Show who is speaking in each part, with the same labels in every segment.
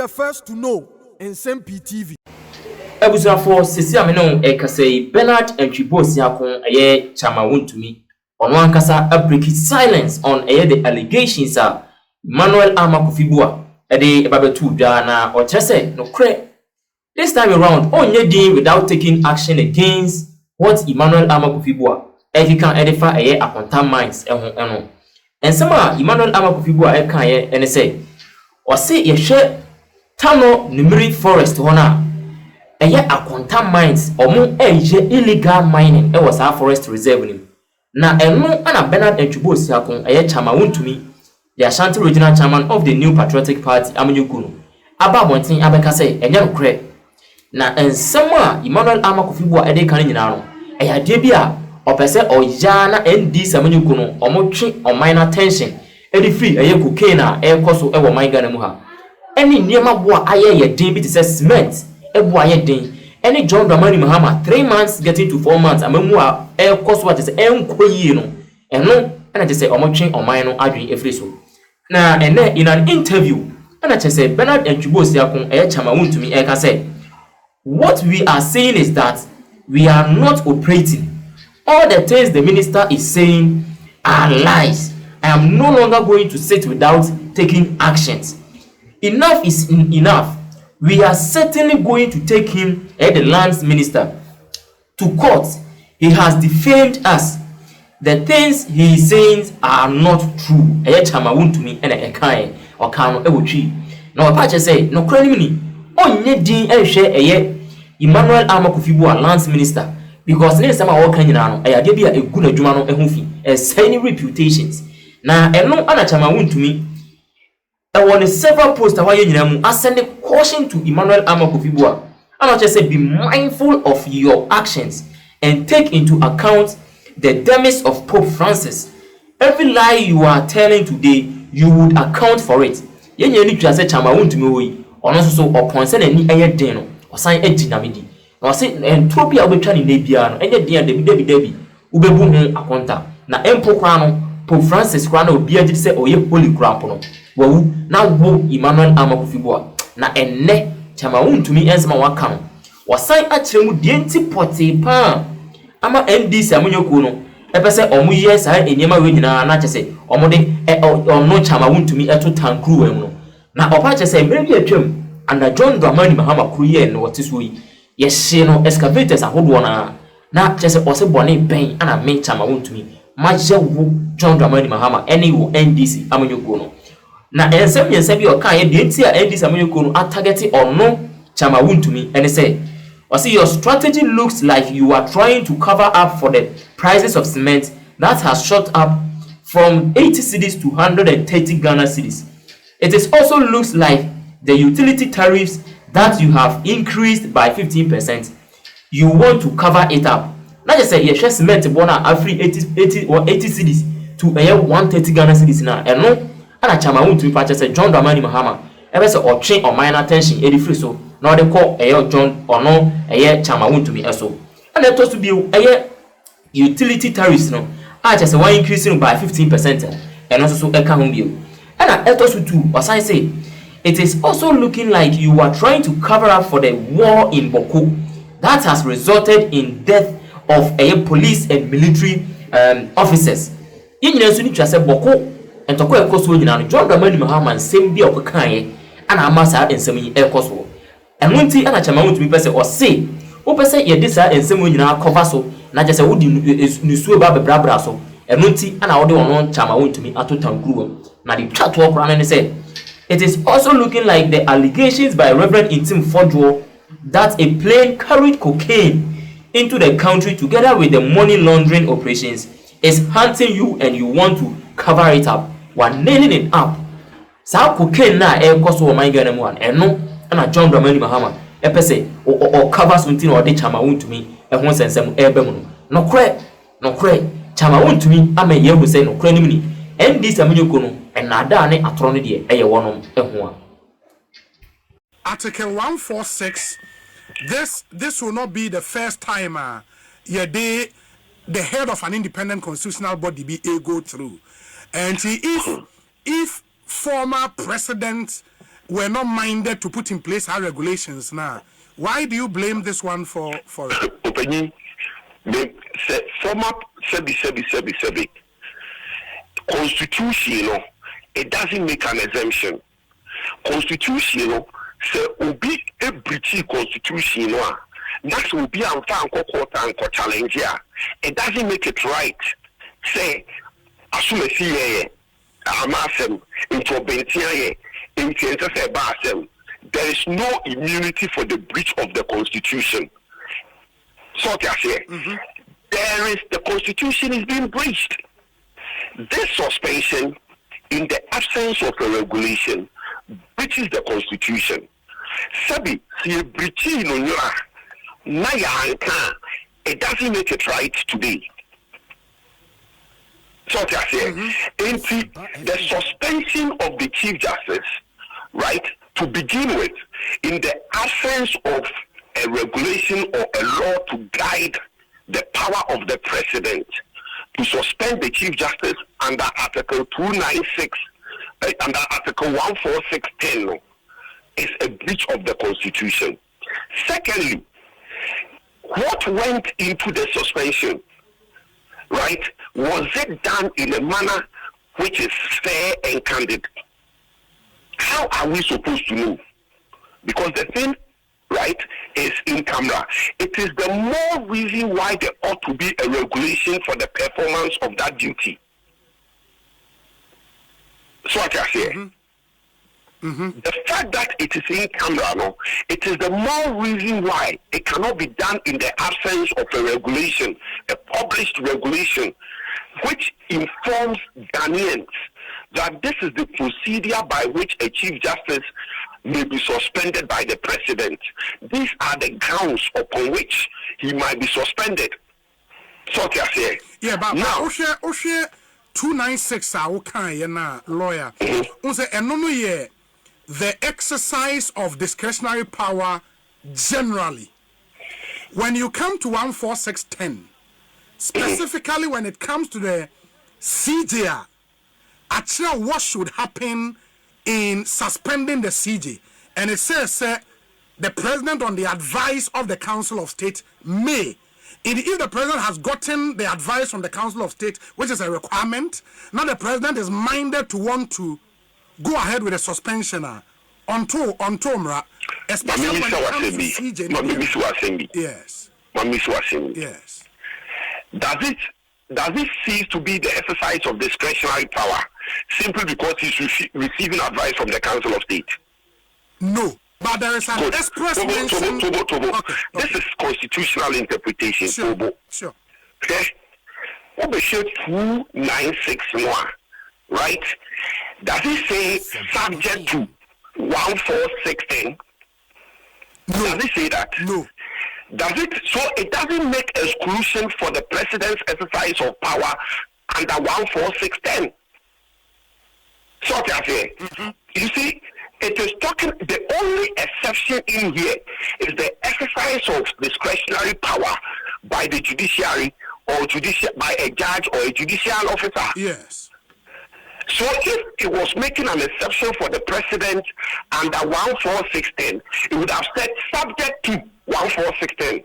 Speaker 1: the first to know in Nsem-Pii TV.
Speaker 2: Ebusa for sisi ameno ekase Bernard Ntwibosi akon eye Court-Wontumi ono ankasa break silence on the allegations Manuel Armah Kofi Boah ede ebabetu da na o chese no kre this time around onye din without taking action against what Emmanuel Armah Kofi Boah can edify akonta minds eno ensema Emmanuel Armah Kofi Boah kan ye ene say o se ye hwe Tano Numeri Forest hona akonta mines omo illegal mining was our forest reserve nim na eno ana Bernard Ntwibosi akon Court-Wontumi the Ashanti regional chairman of the New Patriotic Party amanyukunu aba bonten abeka say enye nokre na ensema Emmanuel Armah Kofi Boah ede kan nyina no de bia opese oya na NDC amanyukunu omo twe on minor tension ede free cocaine koso wo man Ghana mu ha eni niema boa aye ye din bi te say cement boa ye din eni John Dramani Mahama 3 months getting to 4 months amamu a koso what say enkoyie no eno ana te say omo twe on man no adwen efri so na ene in an interview ana te say Bernard Ntwibosi akon Court-Wontumi can say what we are saying is that we are not operating. All the things the minister is saying are lies. I am no longer going to sit without taking actions. Enough is enough. We are certainly going to take him, the lands minister, to court. He has defamed us. The things he is saying are not true. Court-Wontumi and Ekai or Kano Ewuchi. Now, Apache say, no credibility. Onye din ehwe Emmanuel Armah Kofi Boah lands minister because next time I walk in now I dey be a good adwuma no ehunfi any reputations na eno ana Court-Wontumi I want several posts why nyina mu ascend caution to Emmanuel Armah Kofi Boah and just say be mindful of your actions and take into account the demise of Pope Francis. Every lie you are telling today you would account for it. Yenye ni twa say Court-Wontumi oyi ono so upon say ani eye den no osan ejinamidi na say entropia obetwa ni nebia no enye den debi ubebu hu akonta na empo kwa no Pope Francis kwa na obi agidi say oye holy crap no wawu na wo Emmanuel Armah Kofi Boah na enne Court-Wontumi ensema waka no wasan akire mu die nti pote pa ama NDC amonyoko no epese omo ye sa enyema we nyina na chese omo de ono Court-Wontumi eto tankru wem no na opa chese mere bi atwam and John Dramani Mahama kruye no what is we yes no excavators ahodo na chese ose bone ben ana me Court-Wontumi ma je wo John Dramani Mahama any wo NDC amanyoko no na ensem bi o kan ye de ntia NDC amanyoko no target ono Court-Wontumi and say your strategy looks like you are trying to cover up for the prices of cement that has shot up from 80 cedis to 130 Ghana cedis. It is also looks like the utility tariffs that you have increased by 15%. You want to cover it up. Not just say yes, cement bona every 80 or 80 cedis to 130 Ghana cedis now. And no, and Court-Wontumi purchase John Dramani Mahama. Ever say or chain or minor tension 83 so. Now they call John or no Court-Wontumi also. And that was to be utility tariffs no. I just one increasing by 15% and also a can bill. And I also too, as I say, it is also looking like you are trying to cover up for the war in Boko that has resulted in death of police and military officers. You know, so you just say Boko and to call a John Dramani Mahama Nsem-Pii okanye and Amasa and Nsem-Pii ekoso. And one thing Court-Wontumi person or say, o person ye this and Nsem-Pii nyina cover so na just say wo di nusu ba bebra so. And one thing ana ode ono Court-Wontumi ato tankru na the chat work ran say it is also looking like the allegations by Reverend Nsem-Pii that a plane carried cocaine into the country together with the money laundering operations is hunting you and you want to cover it up. One nailing it up. Sa cocaine na koso o man Ghana mu an eno na John Dramani Mahama epese or cover something or de Court-Wontumi ho sensem ebe mu no kre Court-Wontumi ama ye hu say no kre ni mini NDC amanyoko no enada ne atoro ne de eye wonom ho a.
Speaker 1: Article 146. This will not be the first time the head of an independent constitutional body be go through. And if former President were not minded to put in place our regulations now. Why do you blame this one for it?
Speaker 3: Opinion, former sebi. Constitution, it doesn't make an exemption. Constitution, say obi a breach constitution, that's will be a challenge here. It doesn't make it right. Say, assume a Armah into Bentia, there is no immunity for the breach of the Constitution. So there is the Constitution is being breached. This suspension, in the absence of a regulation, breaches the Constitution. Sabi, see breaching on your it doesn't make it right today. So the suspension of the Chief Justice, right, to begin with, in the absence of a regulation or a law to guide the power of the President, to suspend the Chief Justice under Article 296, under Article 14610, is a breach of the Constitution. Secondly, what went into the suspension, right, was it done in a manner which is fair and candid? How are we supposed to know? Because the thing, right, is in camera. It is the more reason why there ought to be a regulation for the performance of that duty. So what I say, the fact that it is in camera, no, it is the more reason why it cannot be done in the absence of a regulation, a published regulation, which informs Ghanaians that this is the procedure by which a Chief Justice may be suspended by the President. These are the grounds upon which he might be suspended. So what I say.
Speaker 1: Yeah, but now, 296 lawyer. The exercise of discretionary power generally. When you come to 14610, specifically when it comes to the CJ, actually what should happen in suspending the CJ? And it says the President, on the advice of the Council of State, may. If the President has gotten the advice from the Council of State, which is a requirement, now the President is minded to want to go ahead with a suspension on Tomra, especially when it comes to CJ. Yes. Yes.
Speaker 3: Does it cease to be the exercise of discretionary power simply because he's receiving advice from the Council of State?
Speaker 1: No. But there is an express mention.
Speaker 3: This is constitutional interpretation.
Speaker 1: Sure.
Speaker 3: Okay. What we should 296 right? Does it say subject to 14610?
Speaker 1: No.
Speaker 3: Does it say that?
Speaker 1: No.
Speaker 3: Does it? So it doesn't make exclusion for the President's exercise of power under 14610. So what I say, you see, it is talking. The only exception in here is the exercise of discretionary power by the judiciary or by a judge or a judicial officer.
Speaker 1: Yes.
Speaker 3: So if it was making an exception for the President under 14610, it would have said subject to 14610.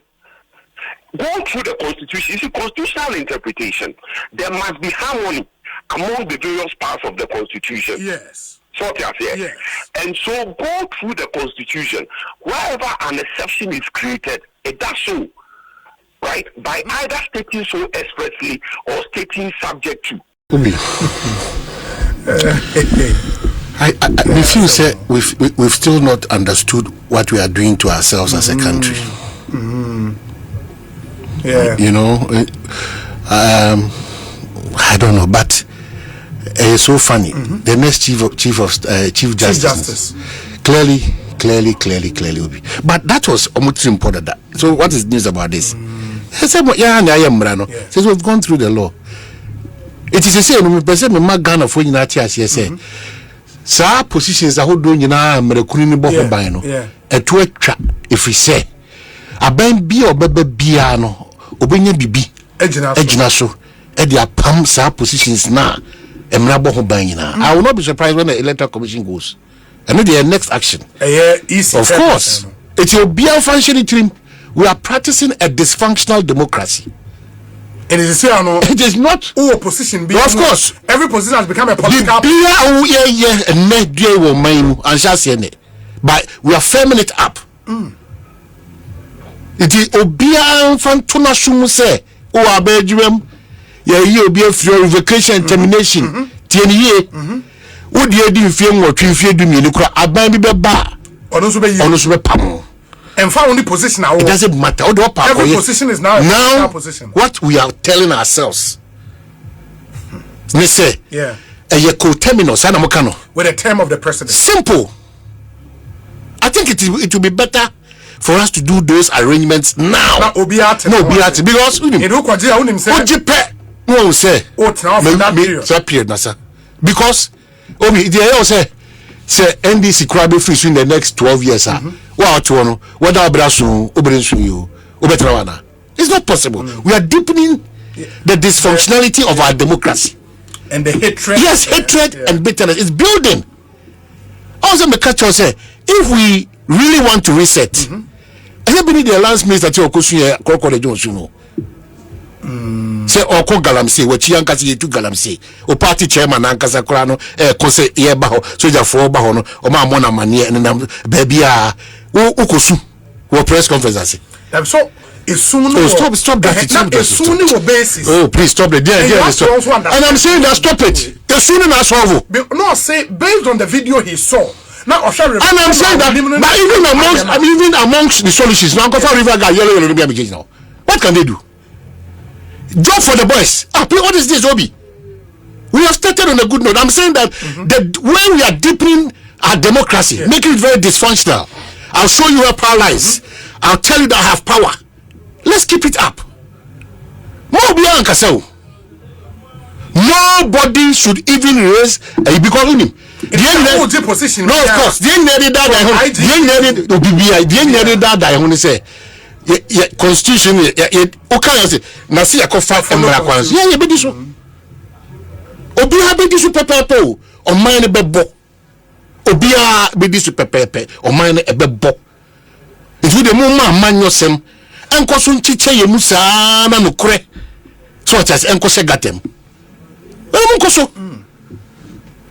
Speaker 3: Go through the Constitution. You see, constitutional interpretation, there must be harmony among the various parts of the Constitution.
Speaker 1: Yes.
Speaker 3: So what I say.
Speaker 1: Yes.
Speaker 3: And so go through the Constitution. Wherever an exception is created, it does so, right? By either stating so expressly or stating subject to.
Speaker 4: We feel say we've still not understood what we are doing to ourselves as a country.
Speaker 1: Yeah.
Speaker 4: You know, I don't know, but it's so funny. The next Chief Justice clearly will be. But that was almost important. So what is news about this? Says we've gone through the law. It is a say no person me magana for nyina tia say sa positions a hodo nyina mrekuru ni boho ban no eto atwa if we say aban bi obeba bia no obenya bibi agina so e dia pam sa positions na emra boho ban nyina. I will not be surprised when the electoral commission goes And the next action.
Speaker 1: Easy.
Speaker 4: Of course. It will be a functioning team. We are practicing a dysfunctional democracy.
Speaker 1: It is
Speaker 4: not
Speaker 1: opposition.
Speaker 4: Of course.
Speaker 1: Every position has become a political.
Speaker 4: But we are firming it up. It is Obia Fantona Shumse, O Abedrum, Obia vacation termination, TNA. Would you do film or Twin do me? Look, I buy me bar. Honestly, Pam.
Speaker 1: And for only position now.
Speaker 4: It doesn't matter.
Speaker 1: Every position is now a position.
Speaker 4: What we are telling ourselves. They say,
Speaker 1: yeah.
Speaker 4: A co-terminus,
Speaker 1: with the term of the president.
Speaker 4: Simple. I think it will be better for us to do those arrangements now. Because because say NDC crowd be free in the next 12 years. It's not possible. We are deepening the dysfunctionality of our democracy.
Speaker 1: And the hatred.
Speaker 4: Yes, hatred and bitterness is building. Also, the culture say, if we really want to reset, everybody the alliance minister to Okosuye Kokore Jones, say Oko Galamse, what Chiankasi to Galamse, or party chairman Ankasa Krano, Kose Yebaho, Soja for Bahono, or Mamona Mania, and baby Ukosu, or press conference.
Speaker 1: So it's soon.
Speaker 4: Stop that.
Speaker 1: It's soon basis.
Speaker 4: Oh, please stop it. And I'm saying that stop it. As soon as solve.
Speaker 1: No, say based on the video he saw. Now, and
Speaker 4: I'm saying that, but even amongst the solutions, now Kofi River got yellow. What can they do? Job for the boys. What is this, Obi? We have started on a good note. I'm saying that the way we are deepening our democracy, making it very dysfunctional. I'll show you where power lies. I'll tell you that I have power. Let's keep it up. Nobody should even raise because him.
Speaker 1: Position.
Speaker 4: No, of course. The constitution. Okay, Nasi Akofa Emrakwanz. Yeah, be this. Obia be this pepe or mine a bebo. Obia be this pepe or mine a bebo. It would a moment man yourself. Enko sun chiche ye musa na no kure so as enko se gatem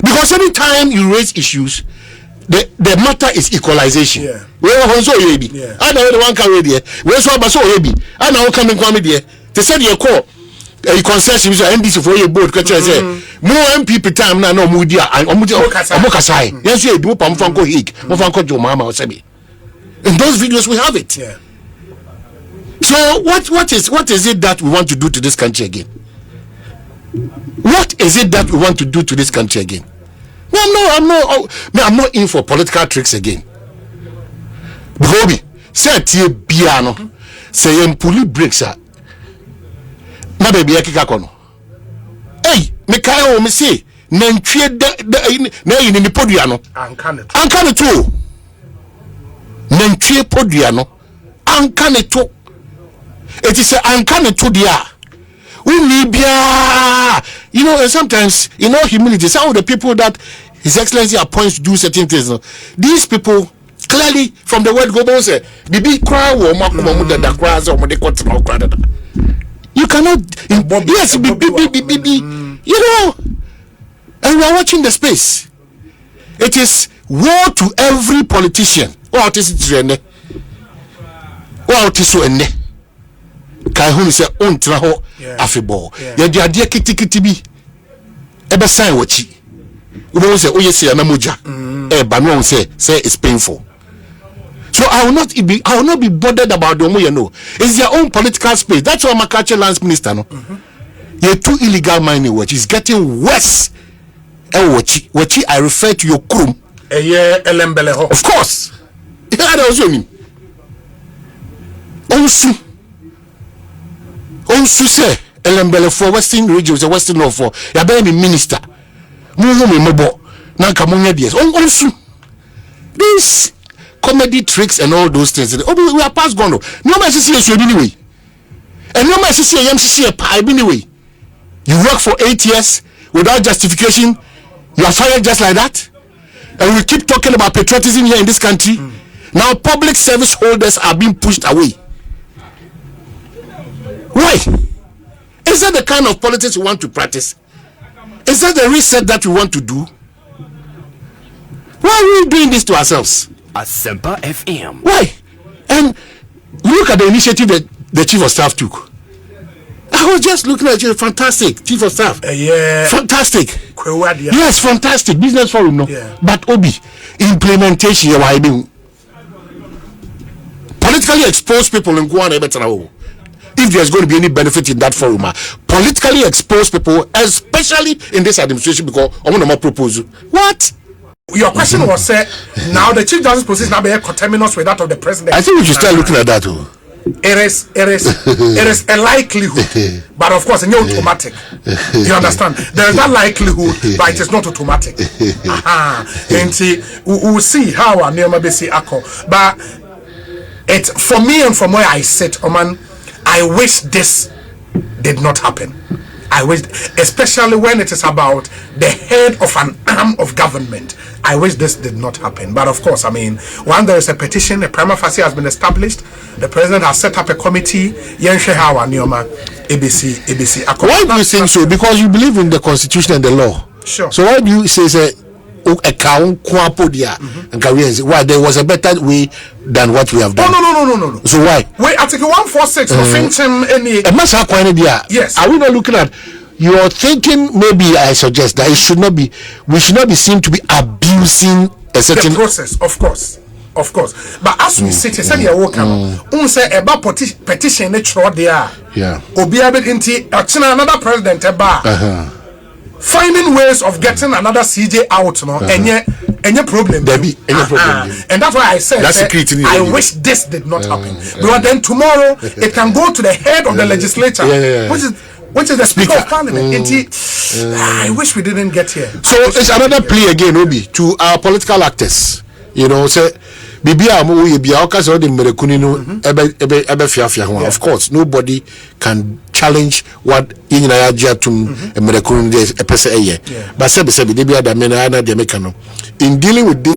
Speaker 4: because any time you raise issues the matter is equalization. We honso yebi ana we one can ready we so abaso yebi ana we come kwame de te said ye call a concession so NDC for your board ka say more MPP time na no mu dia omukasai yes ye bi pam fanko hig mo fanko jo mama o sebi. In those videos we have it. So what is it that we want to do to this country again? What is it that we want to do to this country again? I'm not in for political tricks again. Bobby, say tie biano, say empuli breaks are. Na baby akika kono. Hey, me kai o me say nantwie na yin ni podua no. Anka ne to. Nantwie podua no. Anka ne to. It is uncanny to the we need and sometimes humility. Some of the people that His Excellency appoints to do certain things. These people clearly from the word go say bibi cry or the cries or you cannot yes and we are watching the space. It is war to every politician. What is it? What is it? Kai hu se ontra ho afebo ya de ade kitikiti bi ebe sign wachi we say oyese na moja ba no say it's painful. So I will not be bothered about the omo it's their own political space. That's why Makache Lands Minister no you too illegal mining which is getting worse. Wachi I refer to your krum
Speaker 1: elembele ho,
Speaker 4: of course. That also mean also say elembele for western regions the western north for ya be me minister mu me mobo na nka mo nya dies also these comedy tricks and all those things we are past gone no ma see so anyway and no ma see yam see pa anyway. You work for 8 years without justification, you are fired just like that. And we keep talking about patriotism here in this country. Now public service holders are being pushed away. Why? Is that the kind of politics we want to practice? Is that the reset that we want to do? Why are we doing this to ourselves?
Speaker 5: Nsem-Pii FM.
Speaker 4: Why? And look at the initiative that the chief of staff took. I was just looking at you. Fantastic, chief of staff.
Speaker 1: Yeah.
Speaker 4: Fantastic.
Speaker 1: Kwewadia.
Speaker 4: Yes, fantastic. Business forum, no.
Speaker 1: Yeah.
Speaker 4: But Obi, implementation, you are being politically exposed people in Guana. If there's going to be any benefit in that forum, politically exposed people, especially in this administration, because I'm going to propose. What?
Speaker 1: Your question was said. Now the chief justice position now be coterminous with that of the president.
Speaker 4: I think we should start looking at that too.
Speaker 1: It is a likelihood, but of course it's not automatic. You understand? There is that likelihood, but it is not automatic. And we'll see how our name may see echo. But it for me and from where I sit, Oman, I wish this did not happen. I wish, especially when it is about the head of an arm of government, I wish this did not happen. But of course, I mean, when there is a petition, a prima facie has been established, the president has set up a committee. Why do
Speaker 4: you think so? Because you believe in the constitution and the law.
Speaker 1: Sure.
Speaker 4: So why do you say why there was a better way than what we have done?
Speaker 1: No.
Speaker 4: So why?
Speaker 1: Wait, Article 146 Yes.
Speaker 4: Are we not looking at your thinking? Maybe I suggest that it should not be. We should not be seen to be abusing a certain
Speaker 1: the process, of course. But as we sit here, say welcome. Say about petition natural there.
Speaker 4: Yeah.
Speaker 1: Obiabe inti another president finding ways of getting another CJ out, no, any problem.
Speaker 4: There be any problem.
Speaker 1: And that's why I said I wish this did not happen. But then tomorrow it can go to the head of the legislature, which is the speaker of parliament. I wish we didn't get here.
Speaker 4: So it's another plea again, Obi, to our political actors. You know, say of course, nobody can challenge what in dealing with this